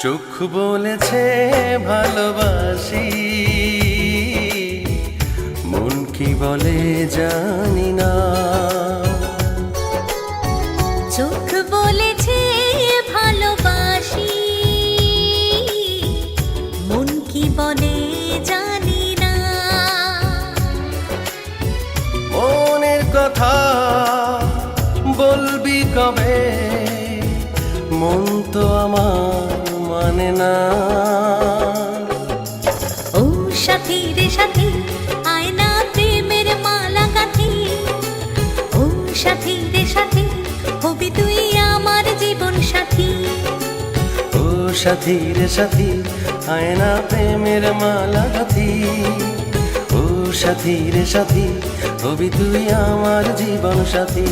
চোখ বলেছে ভালোবাসি, মন কি বলে জানি না। চোখ বলেছে ভালোবাসি, মন কি বলে জানি না। মনের কথা বলবি কবে, মন তো আমার মানে না। ও সাথী রে সাথী, আয়না প্রেমের মালা গাঁথি। ও সাথী রে সাথী, হবি তুই আমার জীবন সাথী। ও সাথী রে সাথী, আয়না প্রেমের মালা গাঁথি। ও সাথী রে সাথী, হবি তুই আমার জীবন সাথী।